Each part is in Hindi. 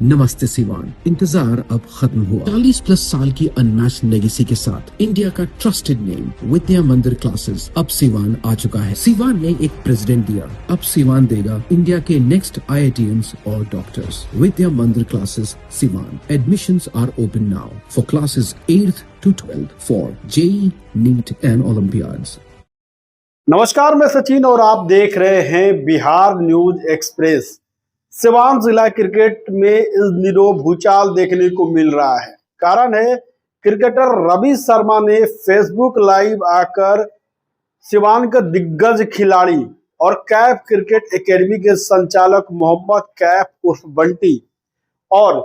नमस्ते सिवान, इंतजार अब खत्म हुआ। 40+ साल की अनमैच्ड लेगेसी के साथ इंडिया का ट्रस्टेड नेम विद्या मंदिर क्लासेस अब सिवान आ चुका है। सिवान ने एक प्रेसिडेंट दिया, अब सिवान देगा इंडिया के नेक्स्ट IITians और doctors. Vidya Mandir classes Siwan. Admissions are open now for classes 8th to 12th for JEE, NEET and olympiads. नमस्कार, मैं सचिन और आप देख रहे हैं बिहार न्यूज एक्सप्रेस। सिवान जिला क्रिकेट में इस दिनों भूचाल देखने को मिल रहा है। कारण है क्रिकेटर रवि शर्मा ने फेसबुक लाइव आकर सिवान के दिग्गज खिलाड़ी और कैफ क्रिकेट एकेडमी के संचालक मोहम्मद कैफ उर्फ बंटी और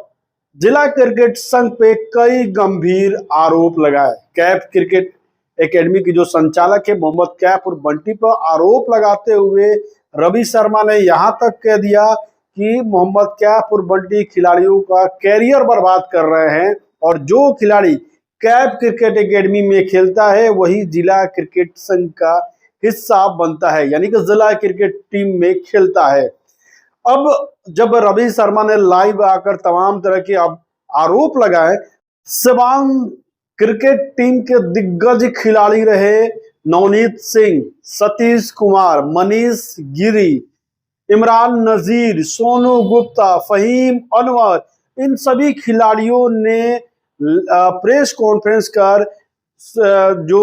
जिला क्रिकेट संघ पे कई गंभीर आरोप लगाए। कैफ क्रिकेट एकेडमी की जो संचालक है मोहम्मद कैफ और बंटी पर आरोप लगाते हुए रवि शर्मा ने यहां तक कह दिया कि मोहम्मद कैफ और बंटी खिलाड़ियों का कैरियर बर्बाद कर रहे हैं और जो खिलाड़ी कैफ क्रिकेट एकेडमी में खेलता है वही जिला क्रिकेट संघ का हिस्सा बनता है, यानी कि जिला क्रिकेट टीम में खेलता है। अब जब रवि शर्मा ने लाइव आकर तमाम तरह के आरोप लगाए, सिवान क्रिकेट टीम के दिग्गज खिलाड़ी रहे नवनीत सिंह, सतीश कुमार, मनीष गिरी, इमरान नजीर, सोनू गुप्ता, फहीम अनवर, इन सभी खिलाड़ियों ने प्रेस कॉन्फ्रेंस कर जो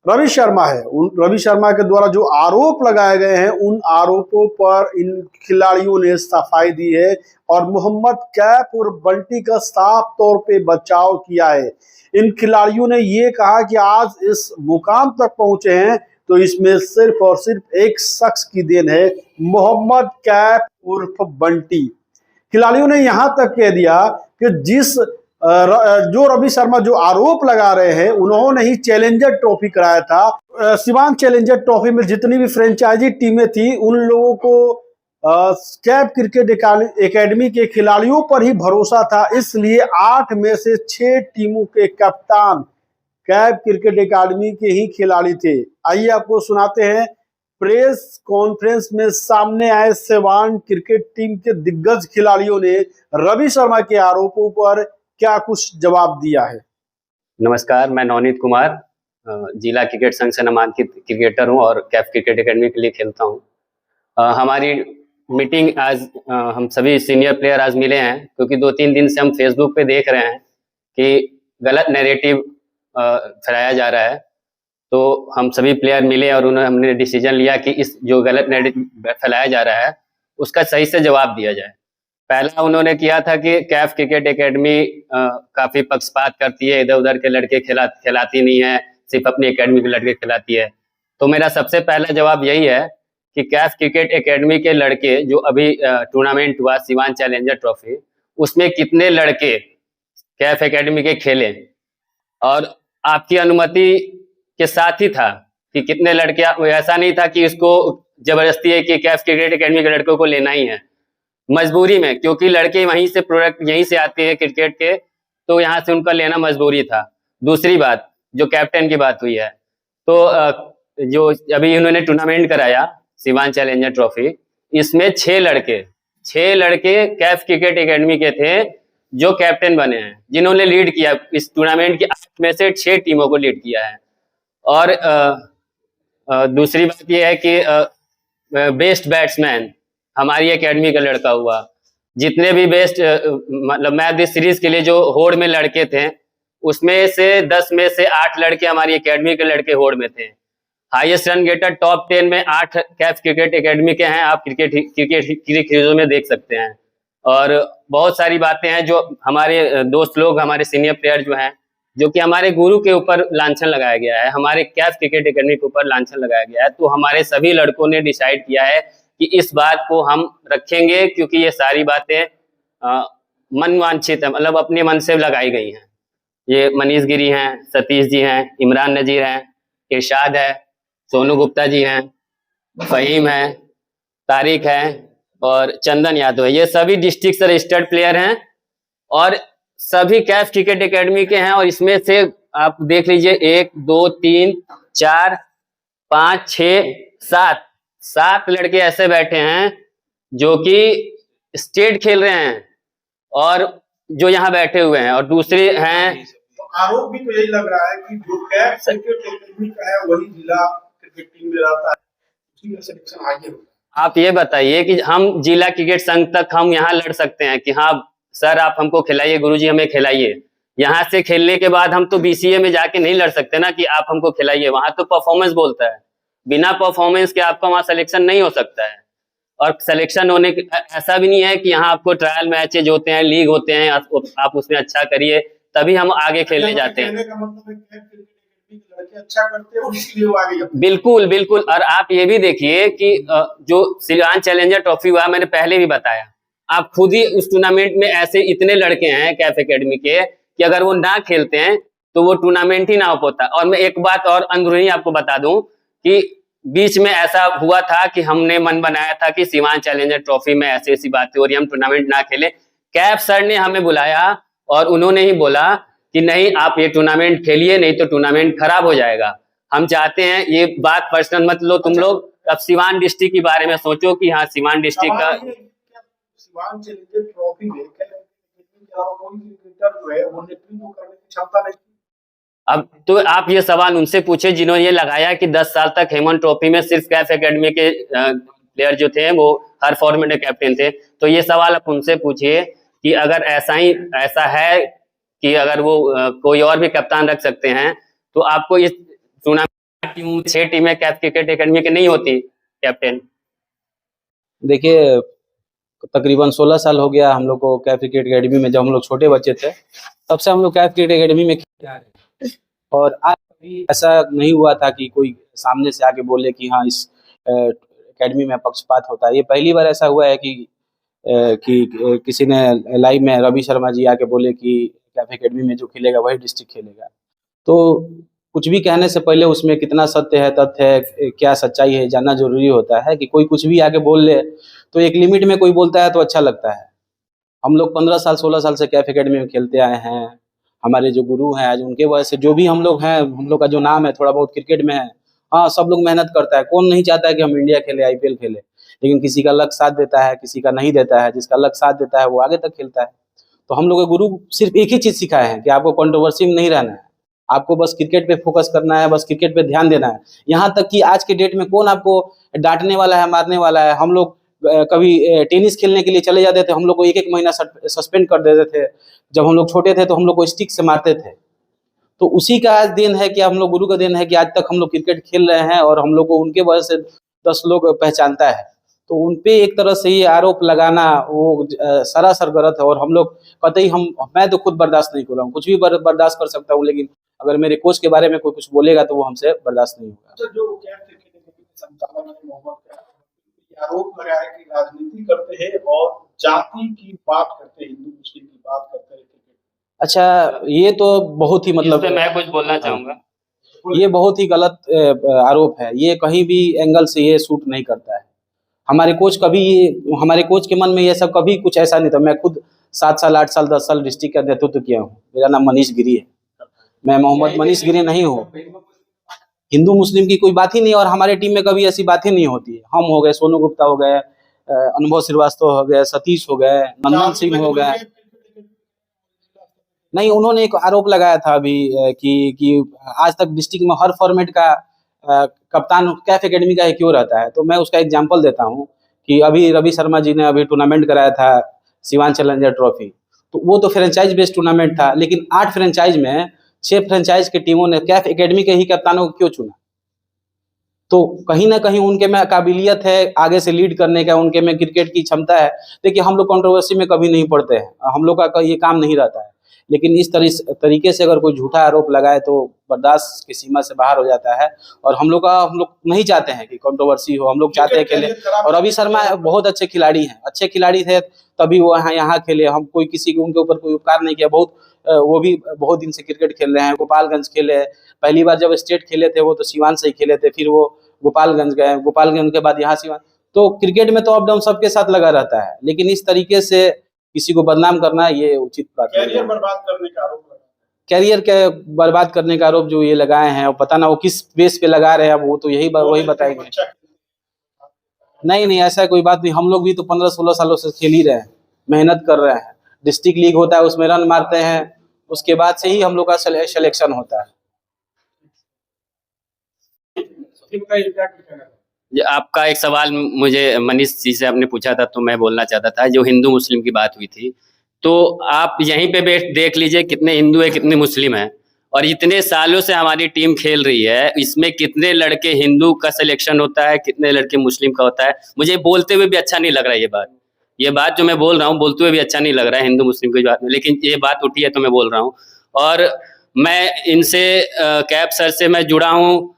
रवि शर्मा है, उन रवि शर्मा के द्वारा जो आरोप लगाए गए हैं उन आरोपों पर इन खिलाड़ियों ने सफाई दी है और मोहम्मद कैफ और बंटी का साफ तौर पे बचाव किया है। इन खिलाड़ियों ने ये कहा कि आज इस मुकाम तक पहुंचे हैं तो इसमें सिर्फ और सिर्फ एक शख्स की देन है, मोहम्मद कैफ उर्फ बंटी। खिलाड़ियों ने यहां तक कह दिया कि जो रवि शर्मा जो आरोप लगा रहे हैं उन्होंने ही चैलेंजर ट्रॉफी कराया था। सिवान चैलेंजर ट्रॉफी में जितनी भी फ्रेंचाइजी टीमें थी उन लोगों को कैफ क्रिकेट एकेडमी के खिलाड़ियों पर ही भरोसा था, इसलिए 8 में से 6 टीमों के कप्तान कैफ क्रिकेट एकेडमी के ही खिलाड़ी थे। आइए आपको सुनाते हैं प्रेस कॉन्फ्रेंस में सामने आए सिवान क्रिकेट टीम के दिग्गज खिलाड़ियों ने रवि शर्मा के आरोपों पर क्या कुछ जवाब दिया है। नमस्कार, मैं नवनीत कुमार जिला क्रिकेट संघ से नामांकित क्रिकेटर हूं और कैफ क्रिकेट एकेडमी के लिए खेलता हूं। हमारी मीटिंग आज हम सभी सीनियर प्लेयर आज मिले हैं क्योंकि 2-3 दिन से हम फेसबुक पे देख रहे हैं कि गलत नैरेटिव फैलाया जा रहा है। तो हम सभी प्लेयर मिले और हमने डिसीजन लिया कि इस जो गलत नैरेटिव फैलाया जा रहा है उसका सही से जवाब दिया जाए। पहला उन्होंने किया था कि कैफ क्रिकेट एकेडमी काफी पक्षपात करती है, इधर उधर के लड़के खिलाती नहीं है, सिर्फ अपनी एकेडमी के लड़के खिलाती है। तो मेरा सबसे पहला जवाब यही है कि कैफ क्रिकेट एकेडमी के लड़के जो अभी टूर्नामेंट हुआ सिवान चैलेंजर ट्रॉफी, उसमें कितने लड़के कैफ एकेडमी के खेले और आपकी अनुमति के साथ ही था कि कितने लड़के। ऐसा नहीं था कि इसको जबरदस्ती है कि कैफ क्रिकेट एकेडमी के लड़कों को लेना ही है, मजबूरी में, क्योंकि लड़के वहीं से प्रोडक्ट यहीं से आते हैं क्रिकेट के, तो यहाँ से उनका लेना मजबूरी था। दूसरी बात जो कैप्टन की बात हुई है, तो जो अभी उन्होंने टूर्नामेंट कराया सिवान चैलेंजर ट्रॉफी, इसमें 6 लड़के कैफ क्रिकेट एकेडमी के थे जो कैप्टन बने हैं, जिन्होंने लीड किया इस टूर्नामेंट की 8 में से 6 टीमों को लीड किया है। और दूसरी बात यह है कि बेस्ट बैट्समैन हमारी एकेडमी का लड़का हुआ। जितने भी बेस्ट मतलब मैच दिस सीरीज के लिए जो होड़ में लड़के थे उसमें से 10 में से 8 लड़के हमारी एकेडमी के लड़के होड़ में थे। हाईएस्ट रन गेटर टॉप 10 में 8 कैफ क्रिकेट एकेडमी के हैं, आप क्रिकेट क्रीजों में देख सकते हैं। और बहुत सारी बातें हैं जो हमारे दोस्त लोग, हमारे सीनियर प्लेयर जो हैं, जो कि हमारे गुरु के ऊपर लांछन लगाया गया है, हमारे कैफ क्रिकेट एकेडमी के ऊपर लांछन लगाया गया है। तो हमारे सभी लड़कों ने डिसाइड किया है कि इस बात को हम रखेंगे, क्योंकि ये सारी बातें मन वांछित है, मतलब अपने मन से लगाई गई हैं। ये मनीष गिरी हैं, सतीश जी हैं, इमरान नजीर हैं, इरशाद है, सोनू गुप्ता जी हैं, फहीम है, तारिक है और चंदन यादव है। ये सभी डिस्ट्रिक्ट से रजिस्टर्ड प्लेयर हैं और सभी कैफ क्रिकेट एकेडमी के हैं। और इसमें से आप देख लीजिए 1 2 3 4 5 6 7 लड़के ऐसे बैठे हैं जो कि स्टेट खेल रहे हैं और जो यहाँ बैठे हुए हैं, और दूसरे हैं। तो आरोप भी तो यही लग रहा है कि जो कैफ क्रिकेट एकेडमी का है वही जिला क्रिकेट टीम में रहता है, उसी में सिलेक्शन आगे होता है। आप ये बताइए कि हम जिला क्रिकेट संघ तक हम यहाँ लड़ सकते हैं कि हाँ सर आप हमको खिलाइए, गुरुजी हमें खिलाइए। यहाँ से खेलने के बाद हम तो बीसीए में जाके नहीं लड़ सकते ना कि आप हमको खिलाइए। वहां तो परफॉर्मेंस बोलता है, बिना परफॉर्मेंस के आपका वहां सिलेक्शन नहीं हो सकता है। और सिलेक्शन होने के ऐसा भी नहीं है कि यहाँ आपको ट्रायल मैचेज होते हैं, लीग होते हैं, आप उसमें अच्छा करिए तभी हम आगे खेलने जाते हैं। का मतलब है कैफ क्रिकेट एकेडमी के लड़के अच्छा करते हैं और इसलिए वो आगे जाते हैं। बिल्कुल बिल्कुल। और आप ये भी देखिए कि जो सिवान चैलेंजर ट्रॉफी हुआ, मैंने पहले भी बताया, आप खुद ही उस टूर्नामेंट में ऐसे इतने लड़के हैं कैफ एकेडमी के कि अगर वो ना खेलते हैं तो वो टूर्नामेंट ही ना हो पाता। और मैं एक बात और अंदरूनी आपको बता दूं कि बीच में ऐसा हुआ था कि हमने मन बनाया था कि सिवान चैलेंजर ट्रॉफी में ऐसी ऐसी बातें हो रही, हम टूर्नामेंट ना खेले। कैफ सर ने हमें बुलाया और उन्होंने ही बोला कि नहीं आप ये टूर्नामेंट खेलिए, नहीं तो टूर्नामेंट खराब हो जाएगा। हम चाहते हैं, ये बात पर्सनल मत लो तुम लोग, अब सिवान डिस्ट्रिक्ट के बारे में सोचो कि हाँ सिवान डिस्ट्रिक्ट का सिवान चैलेंजर ट्रॉफी में कैफ एकेडमी के अलावा कोई क्रिकेटर जो है वो नेतृत्व करने की क्षमता नहीं। अब तो आप ये सवाल उनसे पूछे जिन्होंने ये लगाया कि 10 साल तक हेमन ट्रॉफी में सिर्फ कैफ एकेडमी के प्लेयर जो थे वो हर फॉर्मेट में कैप्टन थे। तो ये सवाल आप उनसे पूछिए कि अगर ऐसा है कि अगर वो कोई और भी कप्तान रख सकते हैं तो आपको इस टूर्नामेंट 6 टीमें कैफ क्रिकेट एकेडमी की नहीं होती कैप्टन। देखिए तकरीबन 16 साल हो गया हम लोग को कैफ क्रिकेट एकेडमी में। जब हम लोग छोटे बच्चे थे तब से हम लोग कैफ क्रिकेट एकेडमी में खेल रहे हैं, और आज भी ऐसा नहीं हुआ था कि कोई सामने से आके बोले कि हाँ इस एकेडमी में पक्षपात होता है। ये पहली बार ऐसा हुआ है कि किसी ने लाइव में रवि शर्मा जी आके बोले कि कैफ एकेडमी में जो खेलेगा वही डिस्ट्रिक्ट खेलेगा। तो कुछ भी कहने से पहले उसमें कितना सत्य है, तथ्य है, क्या सच्चाई है, जानना जरूरी होता है। कि कोई कुछ भी आके बोल ले तो एक लिमिट में कोई बोलता है तो अच्छा लगता है। हम लोग 15 साल 16 साल से कैफ एकेडमी में खेलते आए हैं। हमारे जो गुरु हैं आज उनके वजह से जो भी हम लोग हैं, हम लोग का जो नाम है थोड़ा बहुत क्रिकेट में है। हाँ सब लोग मेहनत करता है, कौन नहीं चाहता है कि हम इंडिया खेले, आईपीएल खेले, लेकिन किसी का लक साथ देता है, किसी का नहीं देता है। जिसका लक साथ देता है वो आगे तक खेलता है। तो हम लोग के गुरु सिर्फ एक ही चीज सिखाए हैं कि आपको कंट्रोवर्सी में नहीं रहना है, आपको बस क्रिकेट पे फोकस करना है, बस क्रिकेट पे ध्यान देना है। यहाँ तक कि आज के डेट में कौन आपको डांटने वाला है, मारने वाला है। हम लोग कभी टेनिस खेलने के लिए चले जाते थे, हम लोग को 1-1 महीना सस्पेंड कर देते थे। जब हम लोग छोटे थे तो हम लोग को स्टिक से मारते थे। तो उसी का आज दिन है कि हम लोग गुरु का दिन है कि आज तक हम लोग क्रिकेट खेल रहे हैं और हम लोग को उनके वजह से 10 लोग पहचानता है। तो उनपे एक तरह से ये आरोप लगाना वो सरासर गलत है। और हम लोग कतई मैं तो खुद बर्दाश्त नहीं कर रहा हूँ, कुछ भी बर्दाश्त कर सकता हूँ, लेकिन अगर मेरे कोच के बारे में कोई कुछ बोलेगा तो वो हमसे बर्दाश्त नहीं होगा। तो जो कैफ क्रिकेट एकेडमी के संचालक हैं मोहम्मद आरोप लगा है कि राजनीति करते हैं और जाति की बात करते हैं, हिंदू मुस्लिम की बात करते हैं। अच्छा ये तो बहुत ही मतलब मैं कुछ बोलना चाहूंगा, ये बहुत ही गलत आरोप है। ये कहीं भी एंगल से ये सूट नहीं करता है। हमारे कोच के मन में ये सब कभी कुछ ऐसा नहीं था। मैं खुद 7 साल 8 साल 10 साल डिस्ट्रिक्ट का नेतृत्व किया हूँ। मेरा नाम मनीष गिरी है, मैं मोहम्मद मनीष गिरी नहीं हूँ। हिंदू मुस्लिम की कोई बात ही नहीं, और हमारे टीम में कभी ऐसी बात ही नहीं होती है। हम हो गए, सोनू गुप्ता हो गए, अनुभव श्रीवास्तव हो गए, सतीश हो गए, नंदन सिंह हो गए। नहीं, उन्होंने एक आरोप लगाया था अभी कि आज तक डिस्ट्रिक्ट में हर फॉर्मेट का कप्तान कैफ एकेडमी का ही क्यों रहता है। तो मैं उसका एग्जांपल देता हूं कि अभी रवि शर्मा जी ने अभी टूर्नामेंट कराया था सिवान चैलेंजर ट्रॉफी। तो वो तो फ्रेंचाइज बेस्ड टूर्नामेंट था, लेकिन 8 फ्रेंचाइज में 6 फ्रेंचाइज की टीमों ने कैफ एकेडमी के ही कप्तानों को क्यों चुना। तो कहीं ना कहीं उनके में काबिलियत है आगे से लीड करने का, उनके में क्रिकेट की क्षमता है। देखिए हम लोग कंट्रोवर्सी में कभी नहीं पड़ते हैं, हम लोग का ये काम नहीं रहता है। लेकिन इस तरीके से अगर कोई झूठा आरोप लगाए तो बर्दाश्त की सीमा से बाहर हो जाता है। और हम लोग नहीं चाहते हैं कि कंट्रोवर्सी हो, हम लोग चाहते हैं खेले। और रवि शर्मा बहुत अच्छे खिलाड़ी हैं, अच्छे खिलाड़ी थे तभी वो यहाँ खेले। हम कोई किसी के उनके ऊपर कोई उपकार नहीं किया। वो भी बहुत दिन से क्रिकेट खेल रहे हैं। गोपालगंज खेले, पहली बार जब स्टेट खेले थे वो तो सिवान से ही खेले थे, फिर वो गोपालगंज गए, गोपालगंज के बाद यहाँ सिवान। तो क्रिकेट में तो अप डाउन सबके साथ लगा रहता है, लेकिन इस तरीके से किसी को बदनाम करना ये उचित बात नहीं है। कैरियर बर्बाद करने का आरोप लगा, कैरियर के बर्बाद करने का आरोप जो ये लगाए हैं, और पता ना वो किस बेस पे लगा रहे हैं, वो तो वही बताएंगे। नहीं, ऐसा कोई बात नहीं। हम लोग भी तो 15-16 सालों से खेल ही रहे हैं, मेहनत कर रहे हैं। डिस्ट्रिक्ट लीग होता है उसमें रन मारते हैं, उसके बाद से ही हम लोग का सिलेक्शन होता है। आपका एक सवाल मुझे मनीष जी से आपने पूछा था तो मैं बोलना चाहता था, जो हिंदू मुस्लिम की बात हुई थी, तो आप यहीं पे देख लीजिए कितने हिंदू है कितने मुस्लिम हैं, और इतने सालों से हमारी टीम खेल रही है, इसमें कितने लड़के हिंदू का सिलेक्शन होता है कितने लड़के मुस्लिम का होता है। मुझे बोलते हुए भी अच्छा नहीं लग रहा है ये बात जो मैं बोल रहा हूँ, बोलते हुए भी अच्छा नहीं लग रहा है हिंदू मुस्लिम की बात में, लेकिन ये बात उठी है तो मैं बोल रहा हूँ। और मैं इनसे कैप सर से मैं जुड़ा हूँ,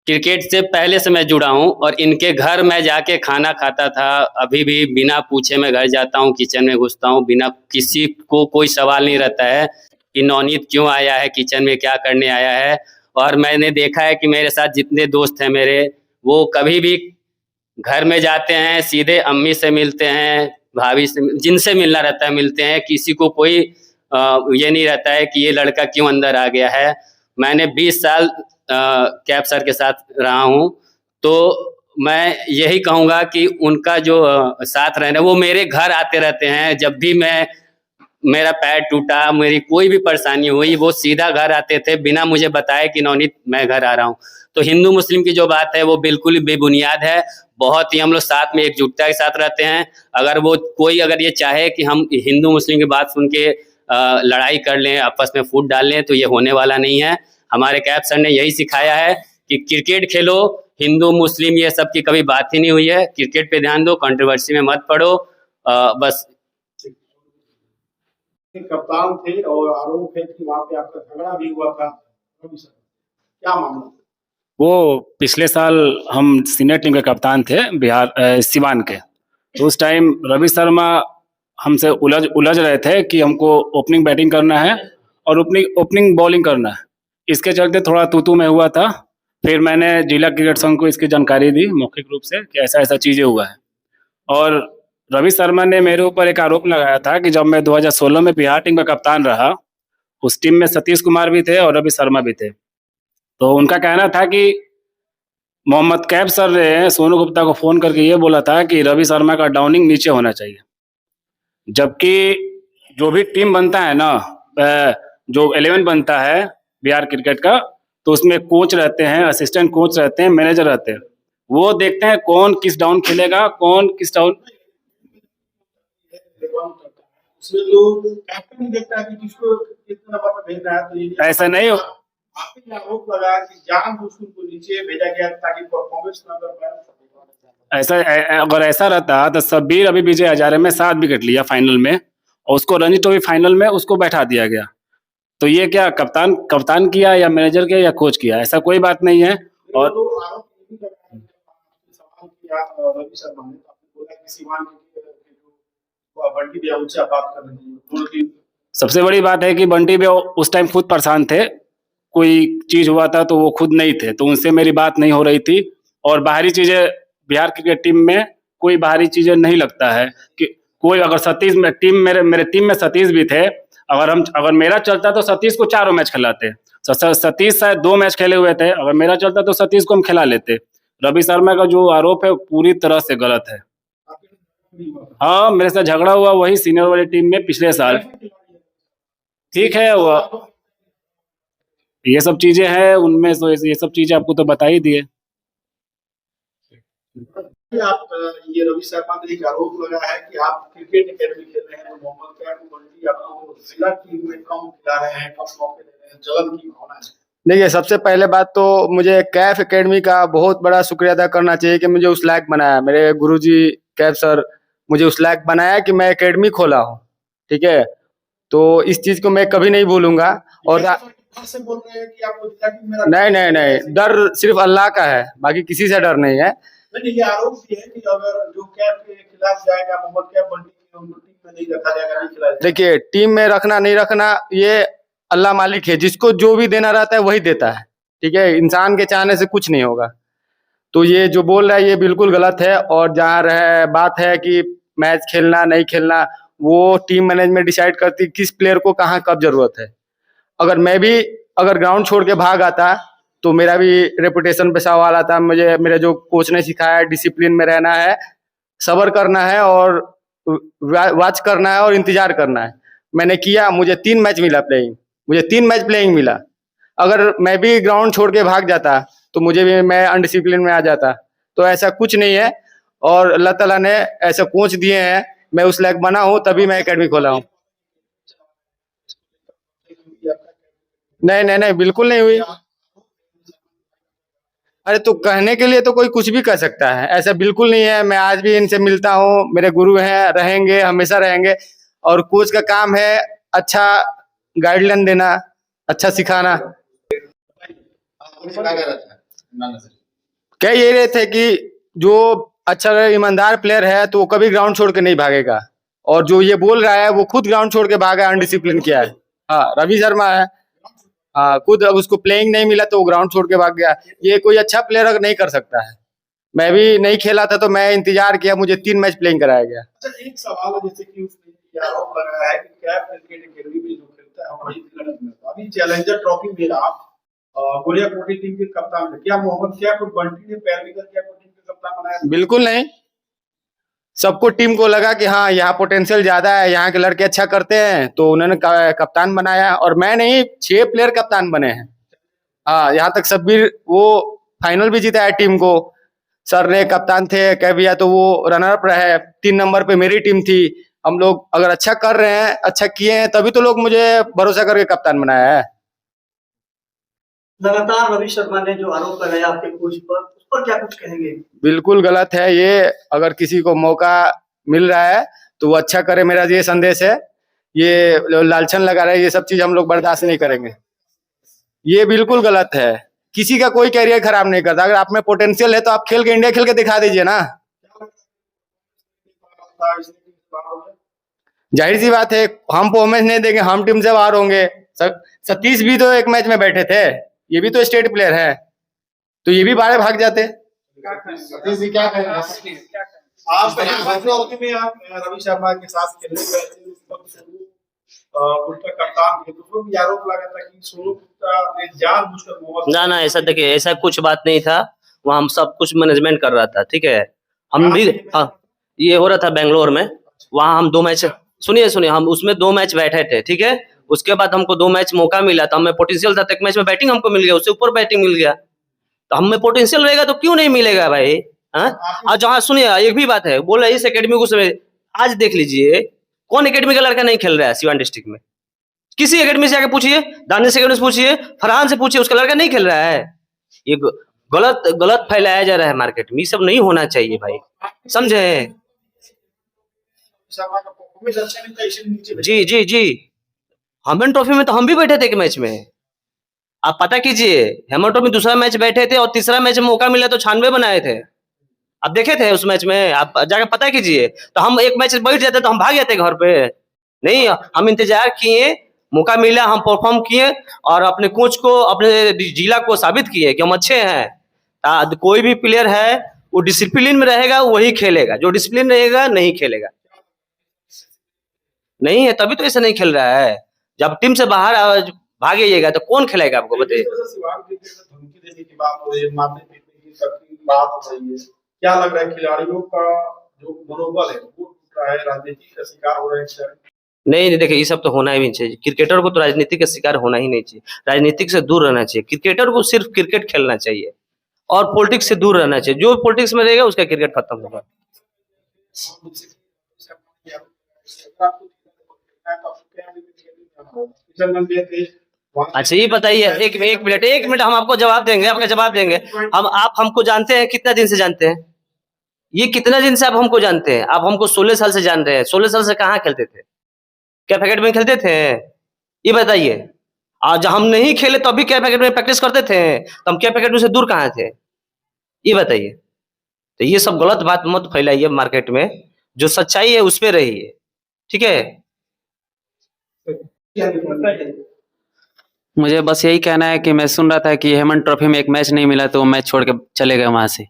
क्रिकेट से पहले से मैं जुड़ा हूँ, और इनके घर मैं जाके खाना खाता था, अभी भी बिना पूछे मैं घर जाता हूँ, किचन में घुसता हूँ, बिना किसी को कोई सवाल नहीं रहता है कि नवनीत क्यों आया है किचन में, क्या करने आया है। और मैंने देखा है कि मेरे साथ जितने दोस्त हैं मेरे, वो कभी भी घर में जाते हैं सीधे अम्मी से मिलते हैं, भाभी से, जिनसे मिलना रहता है मिलते हैं, किसी को कोई ये नहीं रहता है कि ये लड़का क्यों अंदर आ गया है। मैंने 20 साल कैप सर के साथ रहा हूँ, तो मैं यही कहूँगा कि उनका जो साथ रहना, वो मेरे घर आते रहते हैं, जब भी मेरा पैर टूटा, मेरी कोई भी परेशानी हुई, वो सीधा घर आते थे बिना मुझे बताए कि नवनीत मैं घर आ रहा हूँ। तो हिंदू मुस्लिम की जो बात है वो बिल्कुल बेबुनियाद है, बहुत ही हम लोग साथ में एकजुटता के साथ रहते हैं। अगर कोई ये चाहे कि हम हिंदू मुस्लिम की बात सुन के लड़ाई कर लें, आपस में फूट डाल लें, तो ये होने वाला नहीं है। हमारे कैप सर ने यही सिखाया है कि क्रिकेट खेलो, हिंदू मुस्लिम ये सब की कभी बात ही नहीं हुई है, क्रिकेट पे ध्यान दो, कंट्रोवर्सी में मत पड़ो, बस। कप्तान थे और आरोप है कि वहां पे आपका झगड़ा भी हुआ था, क्या मामला? वो पिछले साल हम सीनियर टीम के कप्तान थे बिहार सिवान के, तो उस टाइम रवि शर्मा हमसे उलझ रहे थे कि हमको ओपनिंग बैटिंग करना है और ओपनिंग बॉलिंग करना है। इसके चलते थोड़ा तू में हुआ था। फिर मैंने जिला क्रिकेट संघ को इसकी जानकारी दी मौखिक रूप से कि ऐसा ऐसा चीज़ें हुआ है, और रवि शर्मा ने मेरे ऊपर एक आरोप लगाया था कि जब मैं 2016 में बिहार टीम का कप्तान रहा, उस टीम में सतीश कुमार भी थे और रवि शर्मा भी थे, तो उनका कहना था कि मोहम्मद कैफ सर ने सोनू गुप्ता को फ़ोन करके ये बोला था कि रवि शर्मा का डाउनिंग नीचे होना चाहिए। जबकि जो भी टीम बनता है ना, जो 11 बनता है बिहार क्रिकेट का, तो उसमें कोच रहते हैं, असिस्टेंट कोच रहते हैं, मैनेजर रहते हैं, वो देखते हैं कौन किस डाउन खेलेगा, कौन किस डाउन। उसमें जो कैप्टन देखता है कि किसको कितना नंबर पे भेजना है, तो ये ऐसा नहीं हो, आपने आरोप लगाया कि जानबूझकर उनको नीचे भेजा गया ताकि परफॉर्मेंस ना कर पाए। ऐसा अगर ऐसा रहता तो शब्बीर अभी विजय हजारे में 7 विकेट लिया फाइनल में, और उसको रणजी ट्रॉफी फाइनल में उसको बैठा दिया गया। तो ये क्या कप्तान किया या मैनेजर किया या कोच किया? ऐसा कोई बात नहीं है। और सवाल किया रवि शर्मा ने, आपने बोला कि सीवान के बंटी भैया उनसे बात कर रही है। सबसे बड़ी बात है कि बंटी भैया उस टाइम खुद परेशान थे, कोई चीज हुआ था तो वो खुद नहीं थे, तो उनसे मेरी बात नहीं हो रही थी। और बाहरी चीजें बिहार क्रिकेट टीम में कोई बाहरी चीजें नहीं लगता है कि कोई, अगर सतीश में टीम मेरे टीम में सतीश भी थे, अगर मेरा चलता तो सतीश को 4 मैच खिलाते। सतीश शायद 2 मैच खेले हुए थे, अगर मेरा चलता तो सतीश को हम खिला लेते। रवि शर्मा का जो आरोप है पूरी तरह से गलत है। हाँ, मेरे साथ झगड़ा हुआ वही सीनियर वाली टीम में पिछले साल। ठीक है, वो ये सब चीजें हैं उनमें, तो ये सब चीजें आपको तो बता ही दिए। आप ये रवि शर्मा ने एक आरोप लगाया है कि आप क्रिकेट एकेडमी खेल रहे हैं, तो मोहम्मद कैफ बंटी आपको जिला टीम में कम खिला रहे हैं, कम मौके दे रहे हैं, जलन की भावना है। देखिए, सबसे पहले बात तो मुझे कैफ एकेडमी का बहुत बड़ा शुक्रिया अदा करना चाहिए कि मुझे उस लायक बनाया। मेरे गुरुजी कैफ सर मुझे उस लायक बनाया कि मैं एकेडमी खोला हूँ, ठीक है। तो इस चीज को मैं कभी नहीं भूलूंगा। और से बोल रहे हैं कि आपको जिला टीम में नहीं, डर सिर्फ अल्लाह का है, बाकी किसी से डर नहीं है। ये आरोप भी है कि अगर जो कैफ के खिलाफ जाएगा, मोहम्मद कैफ बंटी को टीम में नहीं रखा जाएगा, नहीं खिलाया। देखिए, टीम में रखना नहीं रखना ये अल्लाह मालिक है, जिसको जो भी देना रहता है वही देता है, ठीक है। इंसान के चाहने से कुछ नहीं होगा। तो ये जो बोल रहा है ये बिल्कुल गलत है। और जहाँ बात है कि मैच खेलना नहीं खेलना, वो टीम मैनेजमेंट डिसाइड करती किस प्लेयर को कहाँ कब जरूरत है। अगर मैं भी ग्राउंड छोड़ के भाग आता तो मेरा भी रेपुटेशन पे सवाल आता। मेरे जो कोच ने सिखाया डिसिप्लिन में रहना है, सब्र करना है और वॉच करना है और इंतजार करना है। मैंने किया, मुझे 3 मैच मिला प्लेइंग, मुझे 3 मैच प्लेइंग मिला। अगर मैं भी ग्राउंड छोड़ के भाग जाता तो मुझे भी, मैं अनडिसिप्लिन में आ जाता। तो ऐसा कुछ नहीं है, और अल्लाह ताला ने ऐसे कोच दिए हैं, मैं उस लायक बना हूँ तभी मैं एकेडमी खोला हूँ। नहीं नहीं नहीं, बिल्कुल नहीं हुई। अरे तो कहने के लिए तो कोई कुछ भी कह सकता है, ऐसा बिल्कुल नहीं है। मैं आज भी इनसे मिलता हूँ, मेरे गुरु हैं, रहेंगे, हमेशा रहेंगे। और कोच का काम है अच्छा गाइडलाइन देना, अच्छा सिखाना। कह ये रहे थे कि जो अच्छा ईमानदार प्लेयर है तो वो कभी ग्राउंड छोड़ के नहीं भागेगा, और जो ये बोल रहा है वो खुद ग्राउंड छोड़ के भागा, अनडिसिप्लिन किया है। हाँ, रवि शर्मा है। हाँ, खुद अब उसको प्लेइंग नहीं मिला तो वो ग्राउंड छोड़ के भाग गया। ये कोई अच्छा प्लेयर नहीं कर सकता है। मैं भी नहीं खेला था तो मैं इंतजार किया, मुझे 3 मैच प्लेइंग कराया गया। अच्छा, एक सवाल है, जैसे कि उसने ये आरोप लगाया है कि कैफ क्रिकेट एकेडमी में जो खेलता है वही खिलाड़ी मिलता है। अभी चैलेंजर ट्रॉफी में आप गोलिया कोटी टीम के कप्तान थे, क्या मोहम्मद कैफ और बंटी ने पैरवी कर कैफ टीम के कप्तान बनाया? बिल्कुल नहीं। सबको टीम को लगा कि हाँ यहाँ पोटेंशियल ज्यादा है, यहाँ के लड़के अच्छा करते हैं, तो उन्होंने कप्तान बनाया। और मैं नहीं, 6 प्लेयर कप्तान बने हैं। हाँ, यहाँ तक सब्बीर वो फाइनल भी जीता है टीम को। सर ने कप्तान थे, कह भैया तो वो रनर अप रहे। 3 नंबर पे मेरी टीम थी। हम लोग अगर अच्छा कर रहे हैं, अच्छा किए हैं, तभी तो लोग मुझे भरोसा करके कप्तान बनाया है। लगातार रवि शर्मा ने जो आरोप लगाया आपके कोच पर, उस पर क्या कुछ कहेंगे? बिल्कुल गलत है ये। अगर किसी को मौका मिल रहा है तो वो अच्छा करे, मेरा ये संदेश है। ये लालचन लगा रहा है, ये सब चीज हम लोग बर्दाश्त नहीं करेंगे। ये बिल्कुल गलत है। किसी का कोई कैरियर खराब नहीं करता। अगर आप में पोटेंशियल है तो आप खेल के, इंडिया खेल के दिखा दीजिए ना। जाहिर सी बात है, हम परफॉर्मेंस नहीं देंगे, हम टीम से बाहर होंगे। सतीश भी तो एक मैच में बैठे थे, ये भी तो स्टेट प्लेयर है, तो ये भी बाहर भाग जाते। सतीश जी क्या कहें आप में आप रवि शर्मा के साथ खेलने गए थे, उस वक्त उसका कप्तान थे, तो उसको भी आरोप लगा था कि सोनू गुप्ता ने जानबूझकर मोहम्मद। ना ऐसा देखिए, ऐसा कुछ बात नहीं था। वहाँ हम सब कुछ मैनेजमेंट कर रहा था, ठीक है। हम भी, हाँ, ये हो रहा था बेंगलोर में। वहाँ हम 2 मैच, सुनिए, हम उसमें 2 मैच बैठे थे, ठीक है। उसके बाद हमको 2 मैच मौका मिला, तो हमें पोटेंशियल था। एक मैच में बैटिंग हमको मिल गया, उससे ऊपर बैटिंग मिल गया। तो हमें पोटेंशियल रहेगा तो क्यों नहीं मिलेगा भाई? हाँ, और जहाँ सुनिए, एक भी बात है, बोल रहे इस एकेडमी को समय, आज देख लीजिए कौन एकेडमी का लड़का नहीं खेल रहा है सिवान डिस्ट्रिक्ट में। किसी एकेडमी से आके पूछिए, दानिश एकेडमी से पूछिए, फरहान से पूछिए, उसका लड़का नहीं खेल रहा है। ये गलत फैलाया जा रहा है मार्केट में। ये सब नहीं होना चाहिए भाई, समझे? जी, हेमन ट्रॉफी में तो हम भी बैठे थे एक मैच में। आप पता कीजिए, हेमन ट्रॉफी में दूसरा मैच बैठे थे और तीसरा मैच में मौका मिला तो 96 बनाए थे। आप देखे थे उस मैच में, आप जाकर पता कीजिए। तो हम एक मैच बैठ जाते तो हम भाग जाते घर पे। नहीं, हम इंतजार किए, मौका मिला, हम परफॉर्म किए और अपने कोच को, अपने जिला को साबित किए कि हम अच्छे हैं। कोई भी प्लेयर है वो डिसिप्लिन में रहेगा, वही खेलेगा। जो डिसिप्लिन रहेगा नहीं खेलेगा। नहीं है तभी तो ऐसा नहीं खेल रहा है। जब टीम से बाहर भागेगा तो कौन खेलेगा आपको बताइए? क्या लग रहा है खिलाड़ियों का जो मनोबल है वो टूट रहा है, राजनीति का शिकार हो रहे हैं? नहीं, देखिए, ये सब तो होना ही नहीं चाहिए। क्रिकेटर को तो राजनीति का शिकार होना ही नहीं चाहिए। राजनीतिक से दूर रहना चाहिए। क्रिकेटर को सिर्फ क्रिकेट खेलना चाहिए और पॉलिटिक्स से दूर रहना चाहिए। जो पॉलिटिक्स में रहेगा उसका क्रिकेट खत्म होगा। अच्छा, ये बताइए, एक मिनट हम आपको जवाब देंगे, आपका जवाब देंगे। आप हमको जानते हैं, कितना दिन से जानते हैं? ये कितना दिन से आप हमको जानते हैं? आप हमको 16 साल से जान रहे हैं। 16 साल से कहाँ खेलते थे? क्या पैकेट में खेलते थे? ये बताइए। आज हम नहीं खेले तो अभी क्या पैकेट में प्रैक्टिस करते थे, तो हम क्या पैकेट में से दूर कहाँ थे? ये बताइए। तो ये सब गलत बात मत फैलाइए मार्केट में। जो सच्चाई है उस पे रहिए, ठीक है। मुझे बस यही कहना है कि मैं सुन रहा था कि हेमन ट्रॉफी में एक मैच नहीं मिला तो मैच छोड़ के चले गए वहां से।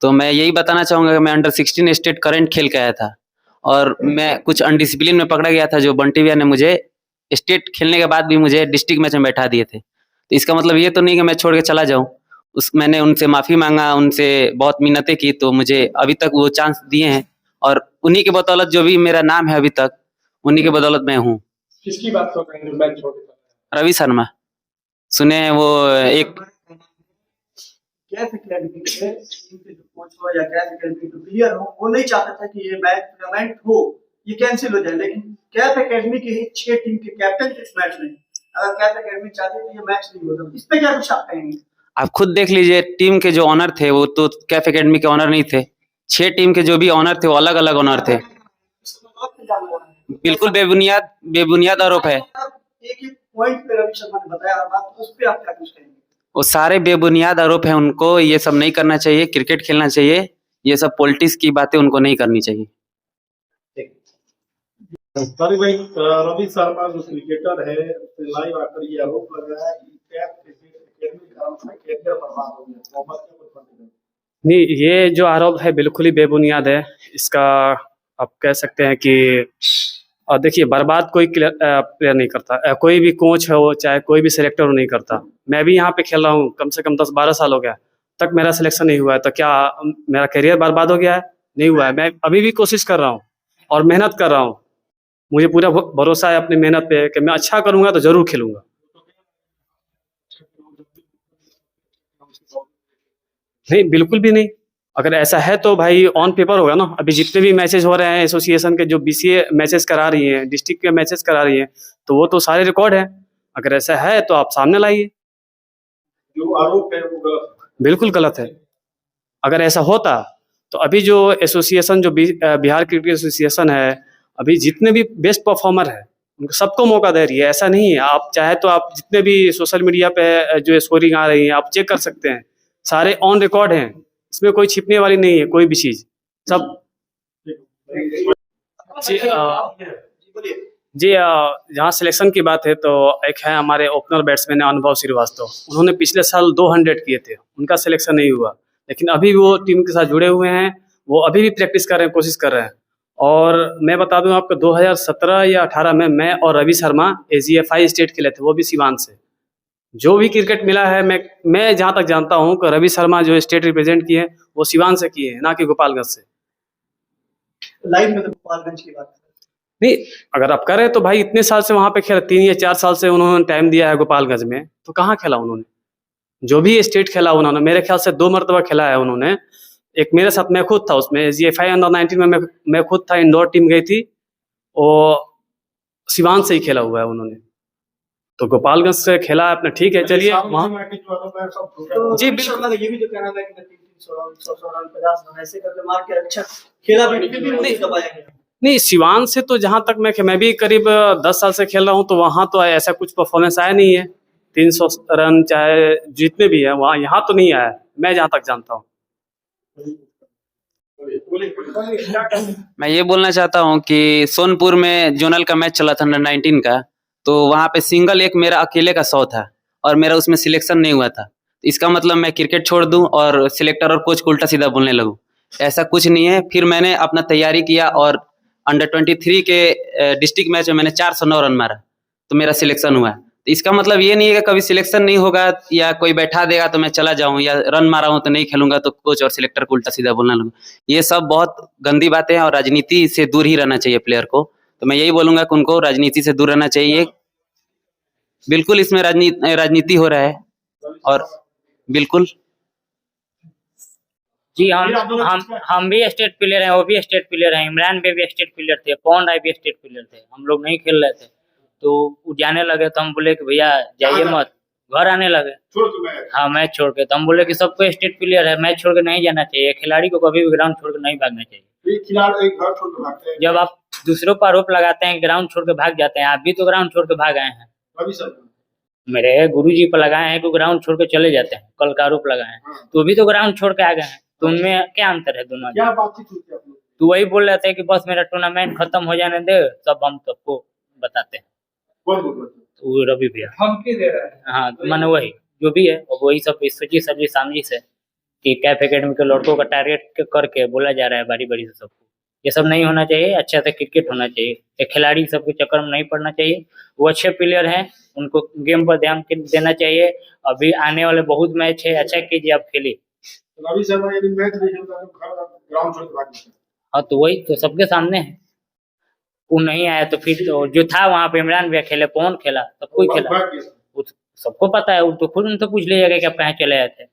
तो मैं यही बताना चाहूंगा कि मैं अंडर 16 स्टेट करंट खेल के आया था और मैं कुछ अनडिसिप्लिन में पकड़ा गया था। जो बंटी भैया ने मुझे स्टेट खेलने के बाद भी मुझे डिस्ट्रिक्ट मैच में बैठा दिए थे। तो इसका मतलब ये तो नहीं कि मैं छोड़ के चला जाऊं। मैंने उनसे माफ़ी मांगा, उनसे बहुत मिन्नतें की, तो मुझे अभी तक वो चांस दिए हैं और उन्हीं के बदौलत जो भी मेरा नाम है अभी तक, उन्हीं के बदौलत मैं हूँ। किसकी बात कर रहे हैं मैच छोड़ के? रवि शर्मा सुने हैं वो एक कैफ एकेडमी के टीम के जो कोच हो या कैफ एकेडमी के प्लेयर हो, वो नहीं चाहता था कि ये मैच टूर्नामेंट हो, ये कैंसिल हो जाए, लेकिन कैफ एकेडमी के ही 6 टीम के कैप्टन इस मैच में, अगर कैफ एकेडमी चाहती तो ये मैच नहीं होता। इस पे क्या कुछ आप कहेंगे? आप खुद देख लीजिए, टीम के जो ऑनर थे वो तो कैफ एकेडमी के ऑनर नहीं थे। 6 टीम के जो भी ऑनर थे वो अलग अलग ऑनर थे। बिल्कुल बेबुनियाद आरोप है। एक एक पॉइंट पे रवि शर्मा ने बताया और बात, उस पे आप क्या कुछ कहेंगे? वो सारे बेबुनियाद आरोप है, उनको ये सब नहीं करना चाहिए। क्रिकेट खेलना चाहिए, ये सब पॉलिटिक्स की बातें उनको नहीं करनी चाहिए। सॉरी भाई, रवि शर्मा जो क्रिकेटर है उसने लाइव आकर ये आरोप लगाया कि कैफ एकेडमी के कारण से कैरियर बर्बाद हो गया। मोहम्मद के कुछ बनते नहीं, ये जो आरोप है बिल्कुल ही बेबुनियाद है। इसका आप कह सकते हैं कि देखिए, बर्बाद कोई प्लेयर नहीं करता, कोई भी कोच हो चाहे कोई भी सिलेक्टर हो नहीं करता। मैं भी यहाँ पे खेल रहा हूँ, कम से कम 10-12 साल हो गया, तक मेरा सिलेक्शन नहीं हुआ है, तो क्या मेरा करियर बर्बाद हो गया है? नहीं हुआ है। मैं अभी भी कोशिश कर रहा हूँ और मेहनत कर रहा हूँ। मुझे पूरा भरोसा है अपनी मेहनत पे कि मैं अच्छा करूँगा तो जरूर खेलूंगा। नहीं, बिल्कुल भी नहीं। अगर ऐसा है तो भाई ऑन पेपर होगा ना। अभी जितने भी मैचेस हो रहे हैं एसोसिएशन के, जो बीसीए मैचेस करा रही हैं, डिस्ट्रिक्ट के मैचेस करा रही हैं, तो वो तो सारे रिकॉर्ड है। अगर ऐसा है तो आप सामने लाइए। जो आरोप है वो गलत है। बिल्कुल गलत है। अगर ऐसा होता तो अभी जो एसोसिएशन, जो बिहार क्रिकेट एसोसिएशन है, अभी जितने भी बेस्ट परफॉर्मर है उनको सबको मौका दे रही है। ऐसा नहीं है, आप चाहे तो आप जितने भी सोशल मीडिया पे जो स्कोरिंग आ रही है आप चेक कर सकते हैं, सारे ऑन रिकॉर्ड हैं। इसमें कोई छिपने वाली नहीं है कोई भी चीज, सब। जी जहाँ सिलेक्शन की बात है तो एक है हमारे ओपनर बैट्समैन अनुभव श्रीवास्तव। उन्होंने पिछले साल 200 किए थे, उनका सिलेक्शन नहीं हुआ, लेकिन अभी वो टीम के साथ जुड़े हुए हैं। वो अभी भी प्रैक्टिस कर रहे हैं, कोशिश कर रहे हैं। और मैं बता दूं आपको, 2017 या 18 में मैं और रवि शर्मा AGFI स्टेट खेले थे, वो भी सिवान से। जो भी क्रिकेट मिला है, मैं जहाँ तक जानता हूँ कि रवि शर्मा जो स्टेट रिप्रेजेंट किए हैं वो सिवान से किए हैं, ना कि गोपालगंज से। लाइव में तो गोपालगंज की बात नहीं, अगर आप करें तो भाई इतने साल से वहाँ पे खेला, 3 या 4 साल से उन्होंने टाइम दिया है गोपालगंज में, तो कहाँ खेला उन्होंने? जो भी स्टेट खेला उन्होंने, मेरे ख्याल से 2 मरतबा खेला है उन्होंने। एक मेरे साथ, मैं खुद था उसमें, AGFI अंडर 19 में मैं खुद था। इंदौर टीम गई थी, और सिवान से ही खेला हुआ है उन्होंने। तो गोपालगंज से खेला है अपना, ठीक है, चलिए वहाँ। जी बिल्कुल। ये भी जो कहना था कि 300 रन 100 रन 50 रन ऐसे करके मार के अच्छा खेला, भी नहीं दबाया गया। नहीं, सिवान से तो जहाँ तक मैं भी करीब 10 साल से खेल रहा हूँ, तो वहाँ तो ऐसा कुछ परफॉर्मेंस आया नहीं है। 300 रन चाहे जितने भी है वहाँ, यहाँ तो नहीं आया, मैं जहाँ तक जानता हूँ। मैं ये बोलना चाहता हूँ कि सोनपुर में जोनल का मैच चला था अंडर 19 का, तो वहाँ पे सिंगल एक मेरा अकेले का 100 था और मेरा उसमें सिलेक्शन नहीं हुआ था। इसका मतलब मैं क्रिकेट छोड़ दूं और सिलेक्टर और कोच को उल्टा सीधा बोलने लगूं? ऐसा कुछ नहीं है। फिर मैंने अपना तैयारी किया और अंडर 23 के डिस्ट्रिक्ट मैच में मैंने 409 रन मारा, तो मेरा सिलेक्शन हुआ। तो इसका मतलब ये नहीं है कि कभी सिलेक्शन नहीं होगा या कोई बैठा देगा तो मैं चला जाऊं, या रन मारा हूं तो नहीं खेलूंगा तो कोच और सिलेक्टर को उल्टा सीधा बोलना लगूं। ये सब बहुत गंदी बातें हैं और राजनीति से दूर ही रहना चाहिए प्लेयर को। तो मैं यही बोलूंगा कि उनको राजनीति से दूर रहना चाहिए। बिल्कुल इसमें राजनीति हो रहा है, और बिल्कुल। जी हम भी स्टेट प्लेयर हैं, वो भी स्टेट प्लेयर हैं। इमरान भी स्टेट प्लेयर थे, पौन राय भी स्टेट प्लेयर थे। हम लोग नहीं खेल रहे थे तो वो जाने लगे, तो हम बोले कि भैया जाइए मत, घर आने लगे। हाँ, मैच छोड़ के। तो हम बोले कि सबको स्टेट प्लेयर है, मैच छोड़ के नहीं जाना चाहिए। खिलाड़ी को कभी भी ग्राउंड छोड़ के नहीं भागना चाहिए। घर छोड़ के भागते हैं। जब आप दूसरों पर आरोप लगाते हैं ग्राउंड छोड़ के भाग जाते हैं, आप भी तो ग्राउंड छोड़ के भाग आए हैं। मेरे गुरुजी पर लगाए हैं कि ग्राउंड छोड़ के चले जाते हैं, कल का आरोप लगाए हैं, तो भी तो ग्राउंड छोड़ के आ गए हैं। तो उनमें क्या अंतर है दोनों? क्या बातचीत हुई थी आप लोग? तो वही बोल रहे थे कि बस मेरा टूर्नामेंट खत्म हो जाने दे, सब हम सबको बताते हैं। वो रवि भैया धमकी दे रहे हैं। हाँ, तो मैंने वही जो भी है वही सब सोची सब्जी सामजी से कि कैफ एकेडमी के लड़कों का टारगेट करके बोला जा रहा है बारी बारी से सबको। ये सब नहीं होना चाहिए। अच्छा से क्रिकेट होना चाहिए। एक खिलाड़ी सबके चक्कर में नहीं पड़ना चाहिए। वो अच्छे प्लेयर हैं, उनको गेम पर ध्यान देना चाहिए। अभी आने वाले बहुत मैच है, अच्छा कीजिए आप खेलिए। रवि शर्मा यदि मैच नहीं खेलता तो ग्राउंड छोड़ के भाग जाता है। हाँ, तो वही तो सबके सामने है। वो नहीं आया तो फिर तो जो था वहाँ पे इमरान भैया खेले, पवन खेला, सब कोई खेला, वो तो सबको पता है, वो तो खुद उनसे पूछ लीजिएगा कि आप कहाँ चले आए थे।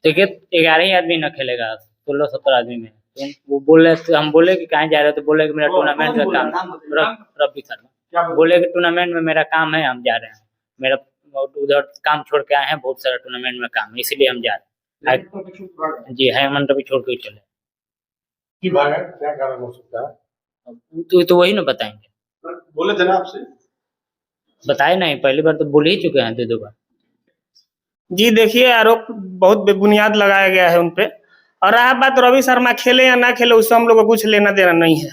देखिए 11 ही आदमी न खेलेगा 16-17 आदमी में, तो वो बोले, हम बोले कि कहाँ जा रहे हो, तो बोले कि मेरा टूर्नामेंट का काम, रवि शर्मा बोले कि टूर्नामेंट में मेरा काम है, हम जा रहे हैं, मेरा उधर काम छोड़ के आए हैं, बहुत सारा टूर्नामेंट में काम है, इसीलिए हम जा रहे हैं। जी हेमंत भी छोड़ के चले, क्या कारण हो सकता है? तो वही ना बताएंगे, बोले थे ना आपसे? बताए नहीं, पहली बार तो बोल ही चुके हैं 2 बार। जी देखिए, आरोप बहुत बेबुनियाद लगाया गया है उन पे, और रहा बात रवि शर्मा खेले या ना खेले, उससे हम लोग को कुछ लेना देना नहीं है।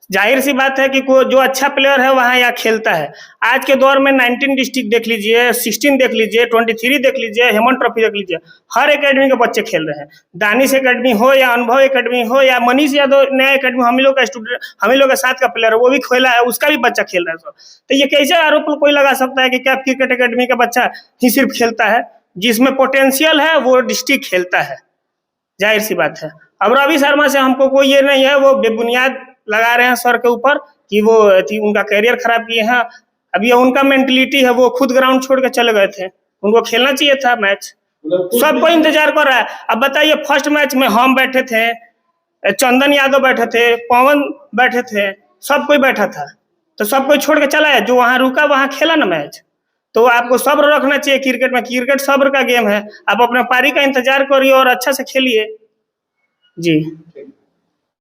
जाहिर सी बात है कि जो अच्छा प्लेयर है वहाँ या खेलता है। आज के दौर में 19 डिस्ट्रिक्ट देख लीजिए, 16 देख लीजिए, 23 देख लीजिए, हेमंत ट्रॉफी देख लीजिए, हर एकेडमी के बच्चे खेल रहे हैं। दानिश एकेडमी हो या अनुभव एकेडमी हो या मनीष यादव नया एकेडमी, हम लोग का स्टूडेंट, हम लोग के साथ का प्लेयर है, वो भी खेला है, उसका भी बच्चा खेल रहा है। तो ये कैसे आरोप कोई लगा सकता है कि कैफ क्रिकेट एकेडमी का बच्चा ही सिर्फ खेलता है? जिसमें पोटेंशियल है वो डिस्ट्रिक्ट खेलता है, जाहिर सी बात है। अब रवि शर्मा से हमको कोई ये नहीं है, वो बेबुनियाद लगा रहे हैं सर के ऊपर कि वो उनका करियर खराब किए हैं। अब ये उनका मेंटलिटी है, वो खुद ग्राउंड छोड़ के चले गए थे, उनको खेलना चाहिए था मैच, सबको इंतजार कर रहा है। अब बताइए, फर्स्ट मैच में हम बैठे थे, चंदन यादव बैठे थे, पवन बैठे थे, सब कोई बैठा था, तो सब कोई छोड़ के चला है, जो वहाँ रुका वहाँ खेला ना मैच। तो आपको सब्र रखना चाहिए क्रिकेट में, क्रिकेट सब्र का गेम है, आप अपने पारी का इंतजार करिए और अच्छा से खेलिए जी।